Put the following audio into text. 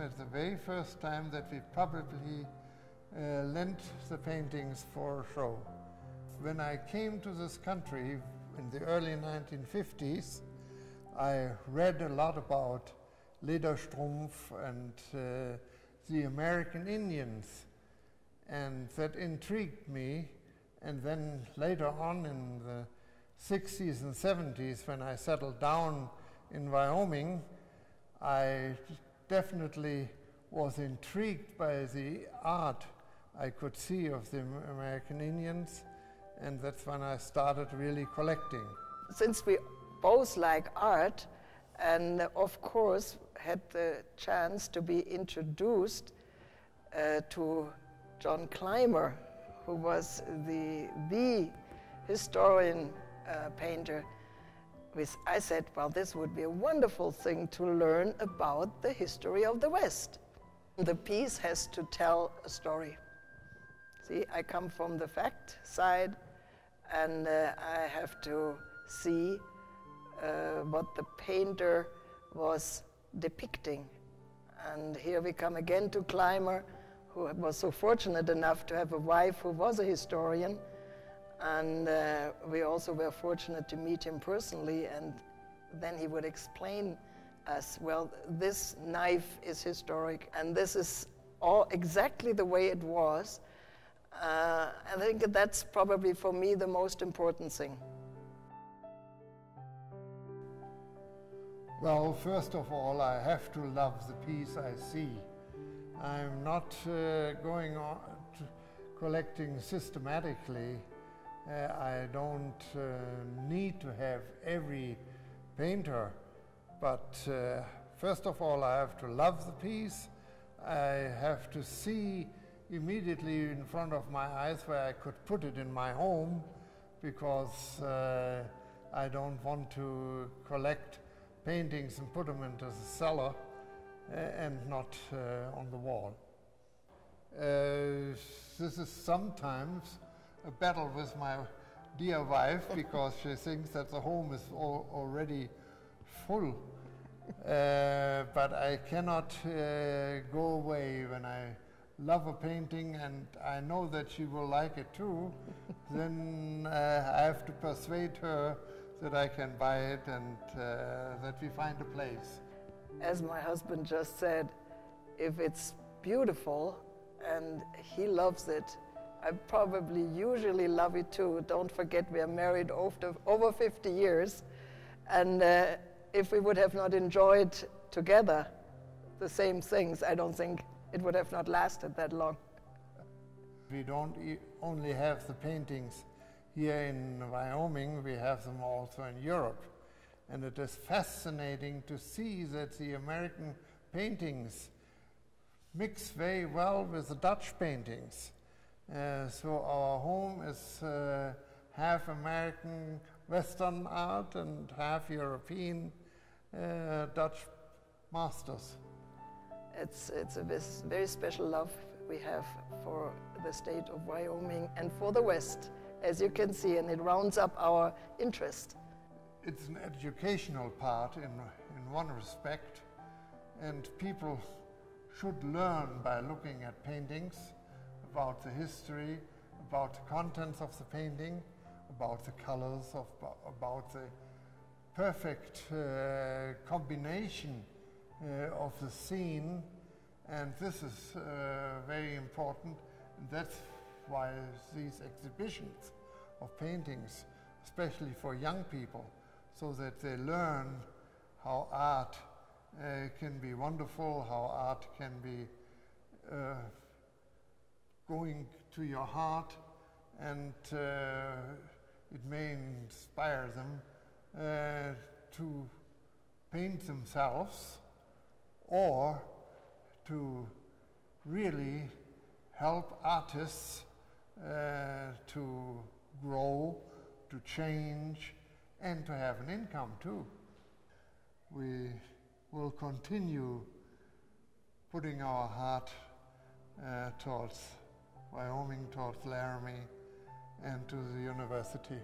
It's the very first time that we publicly lent the paintings for show. When I came to this country in the early 1950s, I read a lot about Lederstrumpf and the American Indians, and that intrigued me. And then later on in the 60s and 70s, when I settled down in Wyoming, I definitely was intrigued by the art I could see of the American Indians, and that's when I started really collecting. Since we both like art, and of course had the chance to be introduced to John Clymer, who was the historian painter, I said, well, this would be a wonderful thing to learn about the history of the West. The piece has to tell a story. See, I come from the fact side, and I have to see what the painter was depicting. And here we come again to Clymer, who was so fortunate enough to have a wife who was a historian. And we also were fortunate to meet him personally, and then he would explain us, well, this knife is historic, and this is all exactly the way it was. I think that's probably for me the most important thing. Well, first of all, I have to love the piece I see. I'm not going on collecting systematically. I don't need to have every painter, but first of all, I have to love the piece. I have to see immediately in front of my eyes where I could put it in my home, because I don't want to collect paintings and put them into the cellar and not on the wall. This is sometimes a battle with my dear wife, because she thinks that the home is already full. But I cannot go away when I love a painting and I know that she will like it too. Then I have to persuade her that I can buy it and that we find a place. As my husband just said, if it's beautiful and he loves it, I probably usually love it too. Don't forget, we are married over 50 years. And if we would have not enjoyed together the same things, I don't think it would have not lasted that long. We don't only have the paintings here in Wyoming, we have them also in Europe. And it is fascinating to see that the American paintings mix very well with the Dutch paintings. So our home is half American Western art and half European Dutch masters. It's a very special love we have for the state of Wyoming and for the West, as you can see, and it rounds up our interest. It's an educational part in one respect, and people should learn by looking at paintings about the history, about the contents of the painting, about the colors, about the perfect combination of the scene, and this is very important, and that's why these exhibitions of paintings, especially for young people, so that they learn how art can be wonderful, how art can be going to your heart, and it may inspire them to paint themselves or to really help artists to grow, to change, and to have an income too. We will continue putting our heart towards Wyoming, towards Laramie, and to the university.